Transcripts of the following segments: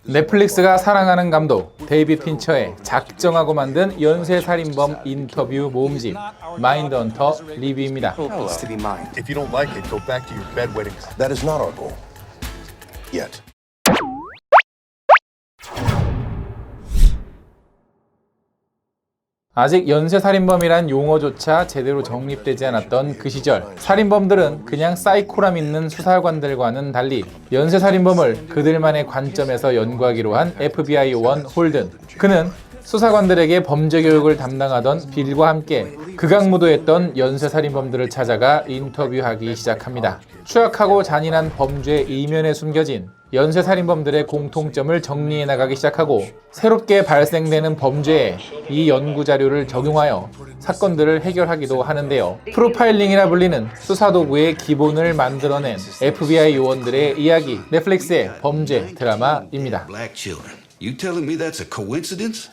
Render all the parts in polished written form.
넷플릭스가 사랑하는 감독 데이비드 핀처의 작정하고 만든 연쇄살인범 인터뷰 모음집 마인드헌터 리뷰입니다. It's to be mine. If you don't like it, go back to your bedwetting. That is not our goal. Yet. 아직 연쇄살인범이란 용어조차 제대로 정립되지 않았던 그 시절, 살인범들은 그냥 사이코라 믿는 수사관들과는 달리 연쇄살인범을 그들만의 관점에서 연구하기로 한 FBI 요원 홀든. 그는 수사관들에게 범죄 교육을 담당하던 빌과 함께 극악무도했던 연쇄살인범들을 찾아가 인터뷰하기 시작합니다. 추악하고 잔인한 범죄의 이면에 숨겨진 연쇄살인범들의 공통점을 정리해 나가기 시작하고 새롭게 발생되는 범죄에 이 연구자료를 적용하여 사건들을 해결하기도 하는데요. 프로파일링이라 불리는 수사도구의 기본을 만들어낸 FBI 요원들의 이야기, 넷플릭스의 범죄 드라마입니다. Black children. You telling me that's a coincidence?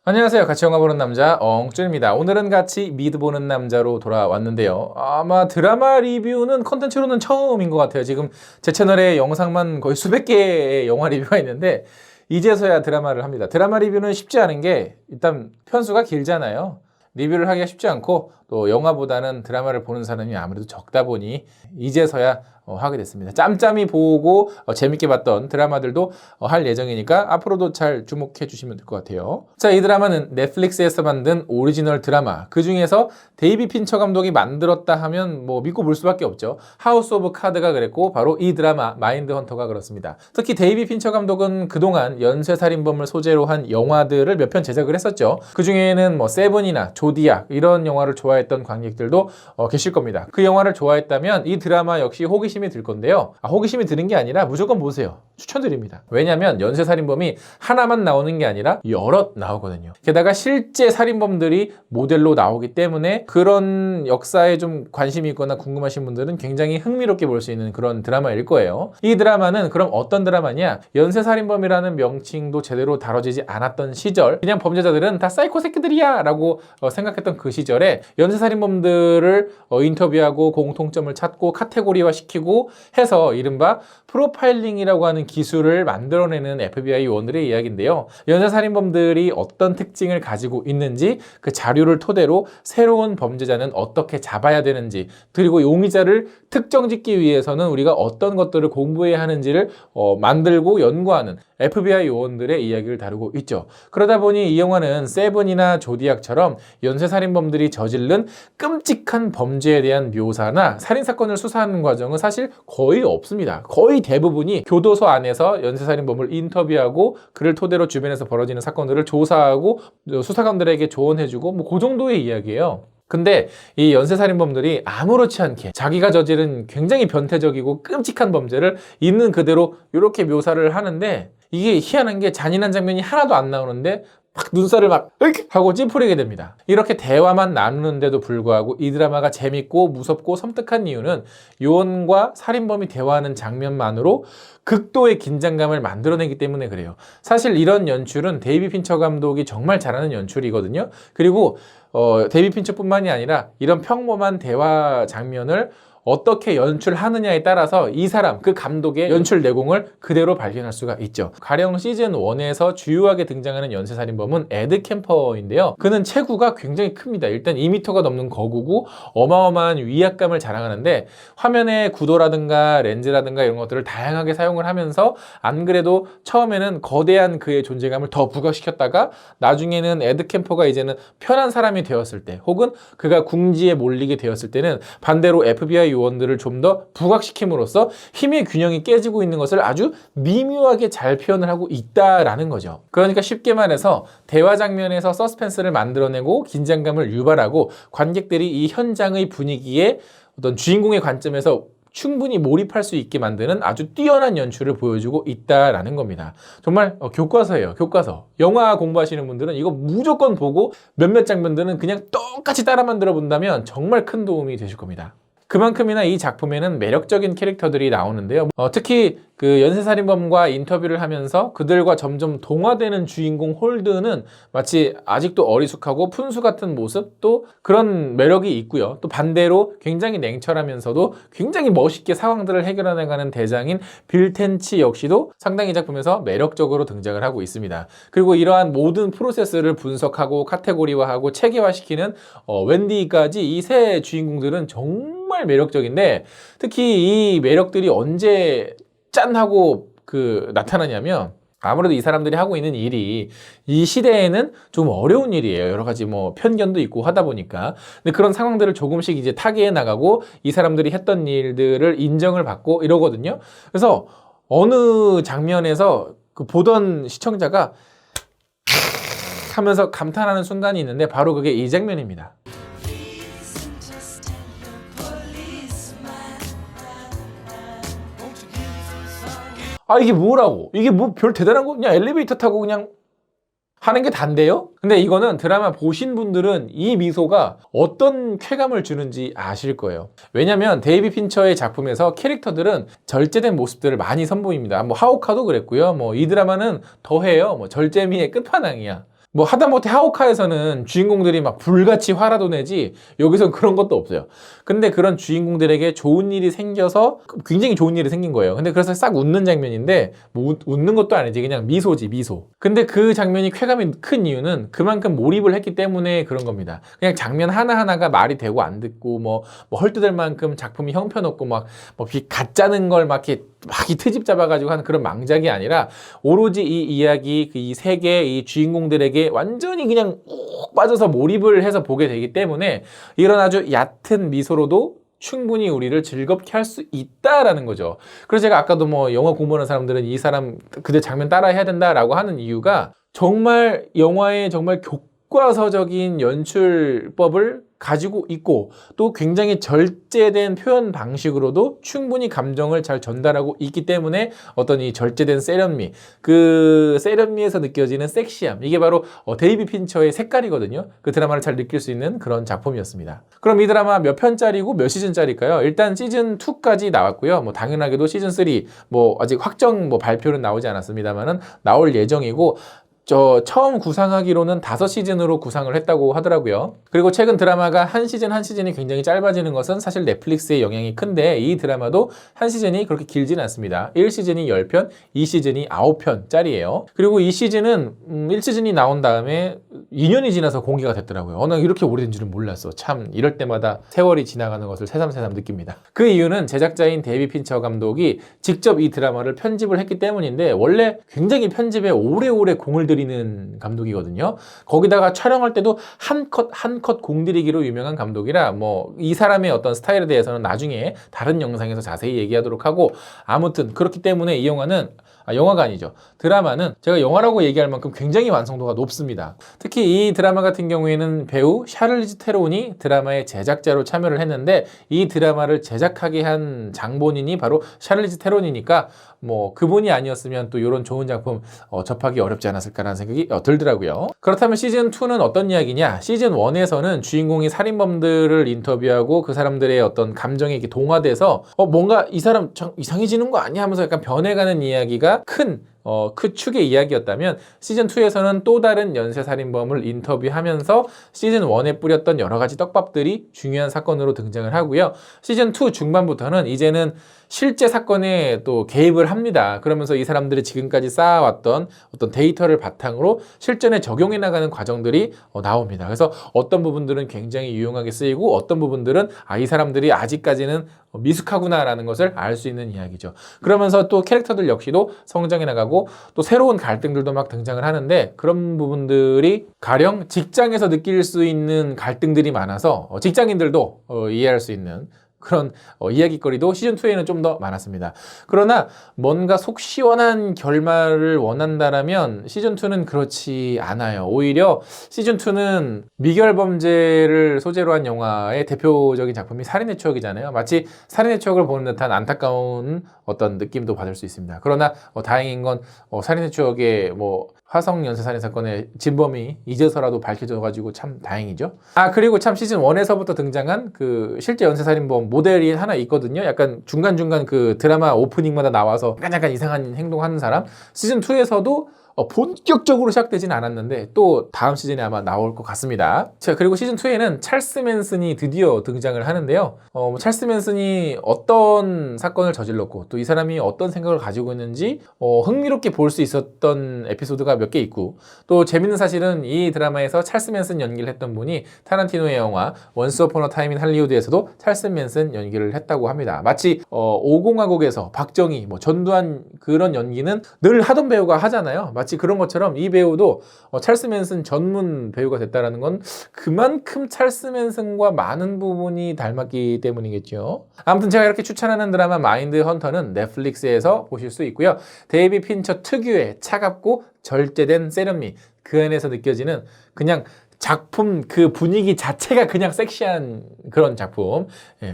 안녕하세요. 같이 영화 보는 남자 엉쭈입니다. 오늘은 같이 미드 보는 남자로 돌아왔는데요. 아마 드라마 리뷰는 컨텐츠로는 처음인 것 같아요. 지금 제 채널에 영상만 거의 수백 개의 영화 리뷰가 있는데 이제서야 드라마를 합니다. 드라마 리뷰는 쉽지 않은 게 일단 편수가 길잖아요. 리뷰를 하기가 쉽지 않고 또 영화보다는 드라마를 보는 사람이 아무래도 적다 보니 이제서야 하게 됐습니다. 짬짬이 보고 재밌게 봤던 드라마들도 할 예정이니까 앞으로도 잘 주목해 주시면 될 것 같아요. 자, 이 드라마는 넷플릭스에서 만든 오리지널 드라마, 그 중에서 데이비드 핀처 감독이 만들었다 하면 뭐 믿고 볼 수밖에 없죠. 하우스 오브 카드가 그랬고 바로 이 드라마 마인드헌터가 그렇습니다. 특히 데이비드 핀처 감독은 그동안 연쇄살인범을 소재로 한 영화들을 몇 편 제작을 했었죠. 그 중에는 뭐 세븐이나 조디악 이런 영화를 좋아했던 관객들도 계실 겁니다. 그 영화를 좋아했다면 이 드라마 역시 호기심이 들 건데요. 호기심이 드는 게 아니라 무조건 보세요. 추천드립니다. 왜냐하면 연쇄살인범이 하나만 나오는 게 아니라 여럿 나오거든요. 게다가 실제 살인범들이 모델로 나오기 때문에 그런 역사에 좀 관심이 있거나 궁금하신 분들은 굉장히 흥미롭게 볼 수 있는 그런 드라마일 거예요. 이 드라마는 그럼 어떤 드라마냐? 연쇄살인범이라는 명칭도 제대로 다뤄지지 않았던 시절, 그냥 범죄자들은 다 사이코 새끼들이야 라고 생각했던 그 시절에 연쇄살인범들을 인터뷰하고 공통점을 찾고 카테고리화 시키고 해서 이른바 프로파일링이라고 하는 기술을 만들어내는 FBI 요원들의 이야기인데요. 연쇄살인범들이 어떤 특징을 가지고 있는지 그 자료를 토대로 새로운 범죄자는 어떻게 잡아야 되는지, 그리고 용의자를 특정짓기 위해서는 우리가 어떤 것들을 공부해야 하는지를 만들고 연구하는 FBI 요원들의 이야기를 다루고 있죠. 그러다 보니 이 영화는 세븐이나 조디악처럼 연쇄살인범들이 저지른 끔찍한 범죄에 대한 묘사나 살인사건을 수사하는 과정은 사실 거의 없습니다. 거의 대부분이 교도소 안에서 연쇄살인범을 인터뷰하고 그를 토대로 주변에서 벌어지는 사건들을 조사하고 수사관들에게 조언해주고 뭐 그 정도의 이야기예요. 근데 이 연쇄살인범들이 아무렇지 않게 자기가 저지른 굉장히 변태적이고 끔찍한 범죄를 있는 그대로 이렇게 묘사를 하는데, 이게 희한한 게 잔인한 장면이 하나도 안 나오는데 막 눈살을 막 하고 찌푸리게 됩니다. 이렇게 대화만 나누는데도 불구하고 이 드라마가 재밌고 무섭고 섬뜩한 이유는 요원과 살인범이 대화하는 장면만으로 극도의 긴장감을 만들어내기 때문에 그래요. 사실 이런 연출은 데이비드 핀처 감독이 정말 잘하는 연출이거든요. 그리고 데이비드 핀처뿐만이 아니라 이런 평범한 대화 장면을 어떻게 연출하느냐에 따라서 이 사람, 그 감독의 연출 내공을 그대로 발견할 수가 있죠. 가령 시즌 1에서 주요하게 등장하는 연쇄살인범은 에드 캠퍼인데요. 그는 체구가 굉장히 큽니다. 일단 2m가 넘는 거구고 어마어마한 위압감을 자랑하는데 화면의 구도라든가 렌즈라든가 이런 것들을 다양하게 사용을 하면서 안 그래도 처음에는 거대한 그의 존재감을 더 부각시켰다가 나중에는 에드 캠퍼가 이제는 편한 사람이 되었을 때, 혹은 그가 궁지에 몰리게 되었을 때는 반대로 FBI 요원들을 좀 더 부각시킴으로써 힘의 균형이 깨지고 있는 것을 아주 미묘하게 잘 표현을 하고 있다라는 거죠. 그러니까 쉽게 말해서 대화 장면에서 서스펜스를 만들어내고 긴장감을 유발하고 관객들이 이 현장의 분위기에 어떤 주인공의 관점에서 충분히 몰입할 수 있게 만드는 아주 뛰어난 연출을 보여주고 있다라는 겁니다. 정말 교과서예요. 교과서. 영화 공부하시는 분들은 이거 무조건 보고 몇몇 장면들은 그냥 똑같이 따라 만들어 본다면 정말 큰 도움이 되실 겁니다. 그만큼이나 이 작품에는 매력적인 캐릭터들이 나오는데요. 특히 그 연쇄살인범과 인터뷰를 하면서 그들과 점점 동화되는 주인공 홀드는 마치 아직도 어리숙하고 푼수 같은 모습, 또 그런 매력이 있고요. 또 반대로 굉장히 냉철하면서도 굉장히 멋있게 상황들을 해결해나가는 대장인 빌 텐치 역시도 상당히 이 작품에서 매력적으로 등장을 하고 있습니다. 그리고 이러한 모든 프로세스를 분석하고 카테고리화하고 체계화시키는 웬디까지 이 세 주인공들은 정말 매력적인데, 특히 이 매력들이 언제 짠 하고 나타나냐면, 아무래도 이 사람들이 하고 있는 일이 이 시대에는 좀 어려운 일이에요. 여러 가지 뭐 편견도 있고 하다 보니까. 근데 그런 상황들을 조금씩 이제 타개해 나가고 이 사람들이 했던 일들을 인정을 받고 이러거든요. 그래서 어느 장면에서 그 보던 시청자가 하면서 감탄하는 순간이 있는데, 바로 그게 이 장면입니다. 아, 이게 뭐라고? 이게 뭐 별 대단한 거? 그냥 엘리베이터 타고 그냥 하는 게 단데요? 근데 이거는 드라마 보신 분들은 이 미소가 어떤 쾌감을 주는지 아실 거예요. 왜냐면 데이비 핀처의 작품에서 캐릭터들은 절제된 모습들을 많이 선보입니다. 뭐 하오카도 그랬고요. 뭐 이 드라마는 더해요. 뭐 절제미의 끝판왕이야. 뭐 하다못해 하오카에서는 주인공들이 막 불같이 화라도 내지, 여기선 그런 것도 없어요. 근데 그런 주인공들에게 좋은 일이 생겨서 굉장히 좋은 일이 생긴 거예요. 근데 그래서 싹 웃는 장면인데, 뭐 웃는 것도 아니지, 그냥 미소지, 미소. 근데 그 장면이 쾌감이 큰 이유는 그만큼 몰입을 했기 때문에 그런 겁니다. 그냥 장면 하나하나가 말이 되고 안 듣고 뭐 헐뜯을 만큼 작품이 형편없고 막 가짜는 걸 막 이렇게 트집 잡아가지고 하는 그런 망작이 아니라, 오로지 이 이야기, 이 세계, 이 주인공들에게 완전히 그냥 꼭 빠져서 몰입을 해서 보게 되기 때문에 이런 아주 얕은 미소로도 충분히 우리를 즐겁게 할 수 있다라는 거죠. 그래서 제가 아까도 뭐 영화 공부하는 사람들은 이 사람 그대 장면 따라 해야 된다라고 하는 이유가, 정말 영화의 정말 교과서적인 연출법을 가지고 있고, 또 굉장히 절제된 표현 방식으로도 충분히 감정을 잘 전달하고 있기 때문에 어떤 이 절제된 세련미, 그 세련미에서 느껴지는 섹시함, 이게 바로 데이비 핀처의 색깔이거든요. 그 드라마를 잘 느낄 수 있는 그런 작품이었습니다. 그럼 이 드라마 몇 편짜리고 몇 시즌짜리일까요? 일단 시즌 2까지 나왔고요. 뭐 당연하게도 시즌 3 뭐 아직 확정 뭐 발표는 나오지 않았습니다만은 나올 예정이고, 처음 구상하기로는 5시즌으로 구상을 했다고 하더라고요. 그리고 최근 드라마가 한 시즌이 굉장히 짧아지는 것은 사실 넷플릭스의 영향이 큰데, 이 드라마도 한 시즌이 그렇게 길지는 않습니다. 1시즌이 10편, 2시즌이 9편짜리예요. 그리고 이 시즌은 1시즌이 나온 다음에 2년이 지나서 공개가 됐더라고요. 나 이렇게 오래된 줄은 몰랐어. 참 이럴 때마다 세월이 지나가는 것을 새삼새삼 느낍니다. 그 이유는 제작자인 데이비 핀처 감독이 직접 이 드라마를 편집을 했기 때문인데, 원래 굉장히 편집에 오래오래 공을 들이는 감독이거든요. 거기다가 촬영할 때도 한 컷 공들이기로 유명한 감독이라, 뭐 이 사람의 어떤 스타일에 대해서는 나중에 다른 영상에서 자세히 얘기하도록 하고, 아무튼 그렇기 때문에 이 영화는 영화가 아니죠. 드라마는 제가 영화라고 얘기할 만큼 굉장히 완성도가 높습니다. 특히 이 드라마 같은 경우에는 배우 샤를리즈 테론이 드라마의 제작자로 참여를 했는데, 이 드라마를 제작하게 한 장본인이 바로 샤를리즈 테론이니까 뭐 그분이 아니었으면 또 이런 좋은 작품 접하기 어렵지 않았을까라는 생각이 들더라고요. 그렇다면 시즌2는 어떤 이야기냐? 시즌1에서는 주인공이 살인범들을 인터뷰하고 그 사람들의 어떤 감정에 이렇게 동화돼서 뭔가 이 사람 이상해지는 거 아니야 하면서 약간 변해가는 이야기가 큰 축의 이야기였다면, 시즌2에서는 또 다른 연쇄살인범을 인터뷰하면서 시즌1에 뿌렸던 여러 가지 떡밥들이 중요한 사건으로 등장을 하고요. 시즌2 중반부터는 이제는 실제 사건에 또 개입을 합니다. 그러면서 이 사람들이 지금까지 쌓아왔던 어떤 데이터를 바탕으로 실전에 적용해 나가는 과정들이 나옵니다. 그래서 어떤 부분들은 굉장히 유용하게 쓰이고, 어떤 부분들은 이 사람들이 아직까지는 미숙하구나라는 것을 알 수 있는 이야기죠. 그러면서 또 캐릭터들 역시도 성장해 나가고, 또 새로운 갈등들도 막 등장을 하는데, 그런 부분들이 가령 직장에서 느낄 수 있는 갈등들이 많아서 직장인들도 이해할 수 있는 그런 이야기거리도 시즌2에는 좀 더 많았습니다. 그러나 뭔가 속 시원한 결말을 원한다라면 시즌2는 그렇지 않아요. 오히려 시즌2는 미결 범죄를 소재로 한 영화의 대표적인 작품이 살인의 추억이잖아요. 마치 살인의 추억을 보는 듯한 안타까운 어떤 느낌도 받을 수 있습니다. 그러나 다행인 건 살인의 추억의 화성 연쇄 살인 사건의 진범이 이제서라도 밝혀져가지고 참 다행이죠. 그리고 참 시즌 1에서부터 등장한 그 실제 연쇄 살인범 모델이 하나 있거든요. 약간 중간중간 그 드라마 오프닝마다 나와서 약간 이상한 행동하는 사람. 시즌 2에서도 본격적으로 시작되진 않았는데 또 다음 시즌에 아마 나올 것 같습니다. 자, 그리고 시즌 2에는 찰스 맨슨이 드디어 등장을 하는데요. 찰스 맨슨이 어떤 사건을 저질렀고 또 이 사람이 어떤 생각을 가지고 있는지 흥미롭게 볼 수 있었던 에피소드가 몇 개 있고, 또 재밌는 사실은 이 드라마에서 찰스 맨슨 연기를 했던 분이 타란티노의 영화 원스 어폰 어 타임 인 할리우드에서도 찰스 맨슨 연기를 했다고 합니다. 마치 5공화국에서 박정희, 전두환 그런 연기는 늘 하던 배우가 하잖아요. 마치 그런 것처럼 이 배우도 찰스 맨슨 전문 배우가 됐다는 건 그만큼 찰스 맨슨과 많은 부분이 닮았기 때문이겠죠. 아무튼 제가 이렇게 추천하는 드라마 마인드 헌터는 넷플릭스에서 보실 수 있고요. 데이비 핀처 특유의 차갑고 절제된 세련미, 그 안에서 느껴지는 그냥 작품 그 분위기 자체가 그냥 섹시한 그런 작품,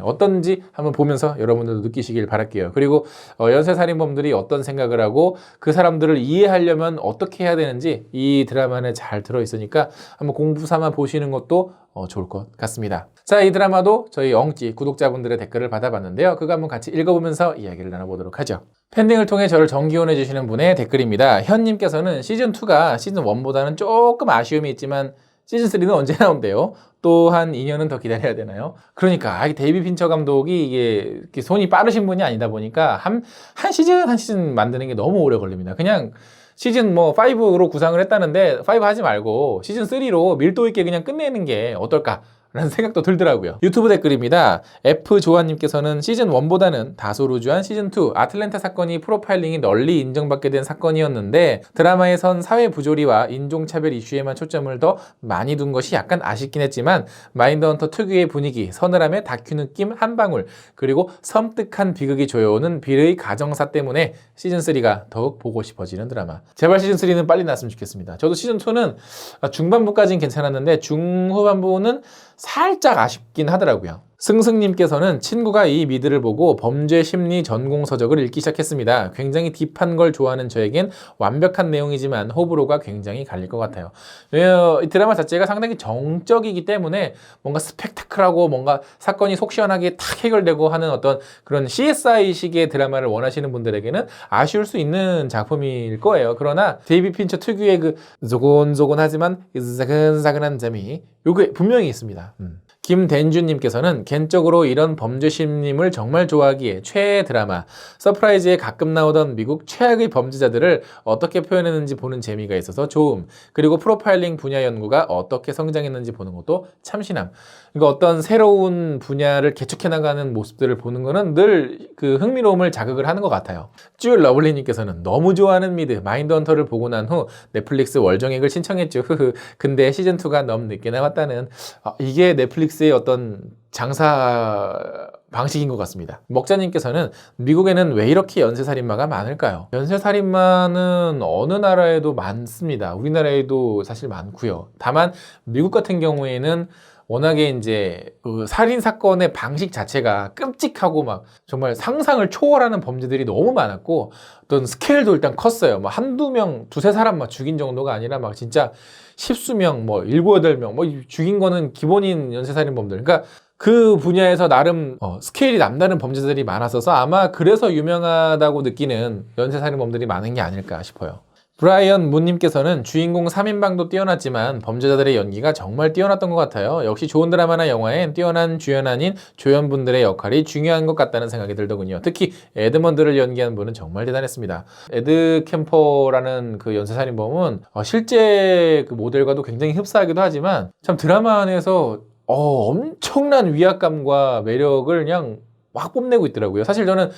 어떤지 한번 보면서 여러분들도 느끼시길 바랄게요. 그리고 연쇄살인범들이 어떤 생각을 하고 그 사람들을 이해하려면 어떻게 해야 되는지 이 드라마 안에 잘 들어있으니까 한번 공부 삼아 보시는 것도 좋을 것 같습니다. 자, 이 드라마도 저희 엉찌 구독자분들의 댓글을 받아봤는데요. 그거 한번 같이 읽어보면서 이야기를 나눠보도록 하죠. 팬딩을 통해 저를 정기원해 주시는 분의 댓글입니다. 현님께서는 시즌2가 시즌1보다는 조금 아쉬움이 있지만 시즌3는 언제 나온대요? 또 한 2년은 더 기다려야 되나요? 그러니까 데이비 핀처 감독이 이게 손이 빠르신 분이 아니다 보니까 한 시즌 만드는 게 너무 오래 걸립니다. 그냥 시즌 5로 구상을 했다는데 5 하지 말고 시즌 3로 밀도 있게 그냥 끝내는 게 어떨까? 라는 생각도 들더라고요. 유튜브 댓글입니다. F조아님께서는 시즌1보다는 다소 루즈한 시즌2 아틀랜타 사건이 프로파일링이 널리 인정받게 된 사건이었는데 드라마에선 사회 부조리와 인종차별 이슈에만 초점을 더 많이 둔 것이 약간 아쉽긴 했지만 마인드헌터 특유의 분위기, 서늘함의 다큐 느낌 한 방울, 그리고 섬뜩한 비극이 조여오는 비르의 가정사 때문에 시즌3가 더욱 보고 싶어지는 드라마. 제발 시즌3는 빨리 나왔으면 좋겠습니다. 저도 시즌2는 중반부까지는 괜찮았는데 중후반부는 살짝 아쉽긴 하더라고요. 승승님께서는 친구가 이 미드를 보고 범죄 심리 전공 서적을 읽기 시작했습니다. 굉장히 딥한 걸 좋아하는 저에겐 완벽한 내용이지만 호불호가 굉장히 갈릴 것 같아요. 이 드라마 자체가 상당히 정적이기 때문에 뭔가 스펙타클하고 뭔가 사건이 속 시원하게 탁 해결되고 하는 어떤 그런 CSI식의 드라마를 원하시는 분들에게는 아쉬울 수 있는 작품일 거예요. 그러나 데이비 핀처 특유의 그 조곤조곤하지만 사근사근한 재미, 요게 분명히 있습니다. 김댄주님께서는 개인적으로 이런 범죄 심리물 정말 좋아하기에 최애 드라마, 서프라이즈에 가끔 나오던 미국 최악의 범죄자들을 어떻게 표현했는지 보는 재미가 있어서 좋음, 그리고 프로파일링 분야 연구가 어떻게 성장했는지 보는 것도 참신함. 그러니까 어떤 새로운 분야를 개척해 나가는 모습들을 보는 거는 늘 그 흥미로움을 자극을 하는 것 같아요. 쭈 러블리님께서는 너무 좋아하는 미드 마인드헌터를 보고 난 후 넷플릭스 월정액을 신청했죠. 근데 시즌2가 너무 늦게 나왔다는, 이게 넷플릭스의 어떤 장사 방식인 것 같습니다. 먹자님께서는 미국에는 왜 이렇게 연쇄살인마가 많을까요? 연쇄살인마는 어느 나라에도 많습니다. 우리나라에도 사실 많고요. 다만 미국 같은 경우에는 워낙에 이제 그 살인 사건의 방식 자체가 끔찍하고 막 정말 상상을 초월하는 범죄들이 너무 많았고, 어떤 스케일도 일단 컸어요. 한두 명, 두세 사람 막 죽인 정도가 아니라 막 진짜 십수명, 7, 8명 죽인 거는 기본인 연쇄살인범들. 그러니까 그 분야에서 나름 스케일이 남다른 범죄들이 많았어서 아마 그래서 유명하다고 느끼는 연쇄살인범들이 많은 게 아닐까 싶어요. 브라이언 문님께서는 주인공 3인방도 뛰어났지만 범죄자들의 연기가 정말 뛰어났던 것 같아요. 역시 좋은 드라마나 영화엔 뛰어난 주연아닌 조연분들의 역할이 중요한 것 같다는 생각이 들더군요. 특히 에드먼드를 연기한 분은 정말 대단했습니다. 에드 캠퍼라는 그 연쇄살인범은 실제 그 모델과도 굉장히 흡사하기도 하지만 참 드라마 안에서 엄청난 위압감과 매력을 그냥 확 뽐내고 있더라고요. 사실 저는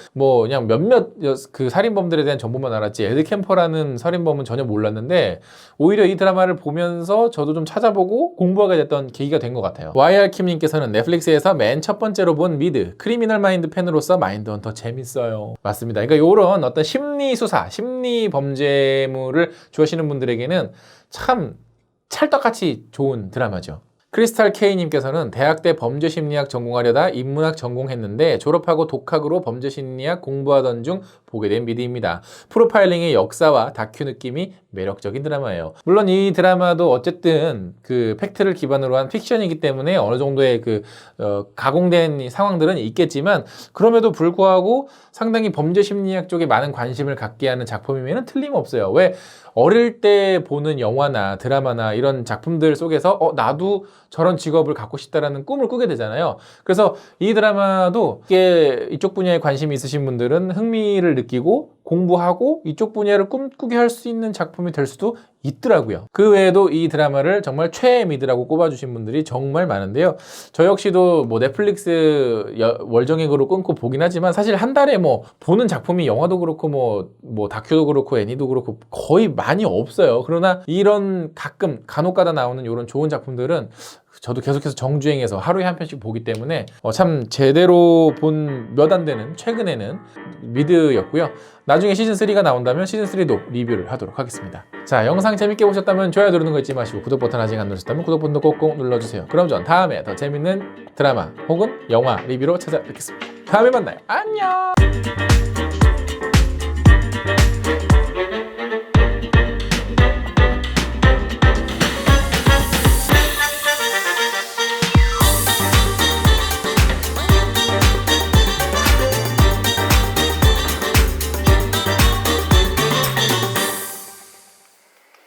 그냥 몇몇 그 살인범들에 대한 정보만 알았지 에드 캠퍼라는 살인범은 전혀 몰랐는데 오히려 이 드라마를 보면서 저도 좀 찾아보고 공부하게 됐던 계기가 된 것 같아요. YR킴님께서는 넷플릭스에서 맨 첫 번째로 본 미드 크리미널 마인드 팬으로서 마인드헌터 재밌어요. 맞습니다. 그러니까 이런 어떤 심리 수사, 심리 범죄물을 좋아하시는 분들에게는 참 찰떡같이 좋은 드라마죠. 크리스탈 K님께서는 대학 때 범죄심리학 전공하려다 인문학 전공했는데 졸업하고 독학으로 범죄심리학 공부하던 중 보게 된 미드입니다. 프로파일링의 역사와 다큐 느낌이 매력적인 드라마예요. 물론 이 드라마도 어쨌든 그 팩트를 기반으로 한 픽션이기 때문에 어느 정도의 가공된 이 상황들은 있겠지만 그럼에도 불구하고 상당히 범죄심리학 쪽에 많은 관심을 갖게 하는 작품이면 틀림없어요. 왜? 어릴 때 보는 영화나 드라마나 이런 작품들 속에서 나도 저런 직업을 갖고 싶다라는 꿈을 꾸게 되잖아요. 그래서 이 드라마도 이쪽 분야에 관심이 있으신 분들은 흥미를 느끼고 공부하고 이쪽 분야를 꿈꾸게 할 수 있는 작품이 될 수도 있더라고요. 그 외에도 이 드라마를 정말 최애 미드라고 꼽아주신 분들이 정말 많은데요. 저 역시도 뭐 넷플릭스 월정액으로 끊고 보긴 하지만 사실 한 달에 뭐 보는 작품이 영화도 그렇고 뭐 다큐도 그렇고 애니도 그렇고 거의 많이 없어요. 그러나 이런 가끔 간혹가다 나오는 이런 좋은 작품들은 저도 계속해서 정주행해서 하루에 한 편씩 보기 때문에 참 제대로 본 몇 안 되는 최근에는 미드였고요. 나중에 시즌3가 나온다면 시즌3도 리뷰를 하도록 하겠습니다. 자, 영상 재밌게 보셨다면 좋아요 누르는 거 잊지 마시고 구독 버튼 아직 안 누르셨다면 구독 버튼도 꼭꼭 눌러주세요. 그럼 전 다음에 더 재밌는 드라마 혹은 영화 리뷰로 찾아뵙겠습니다. 다음에 만나요. 안녕.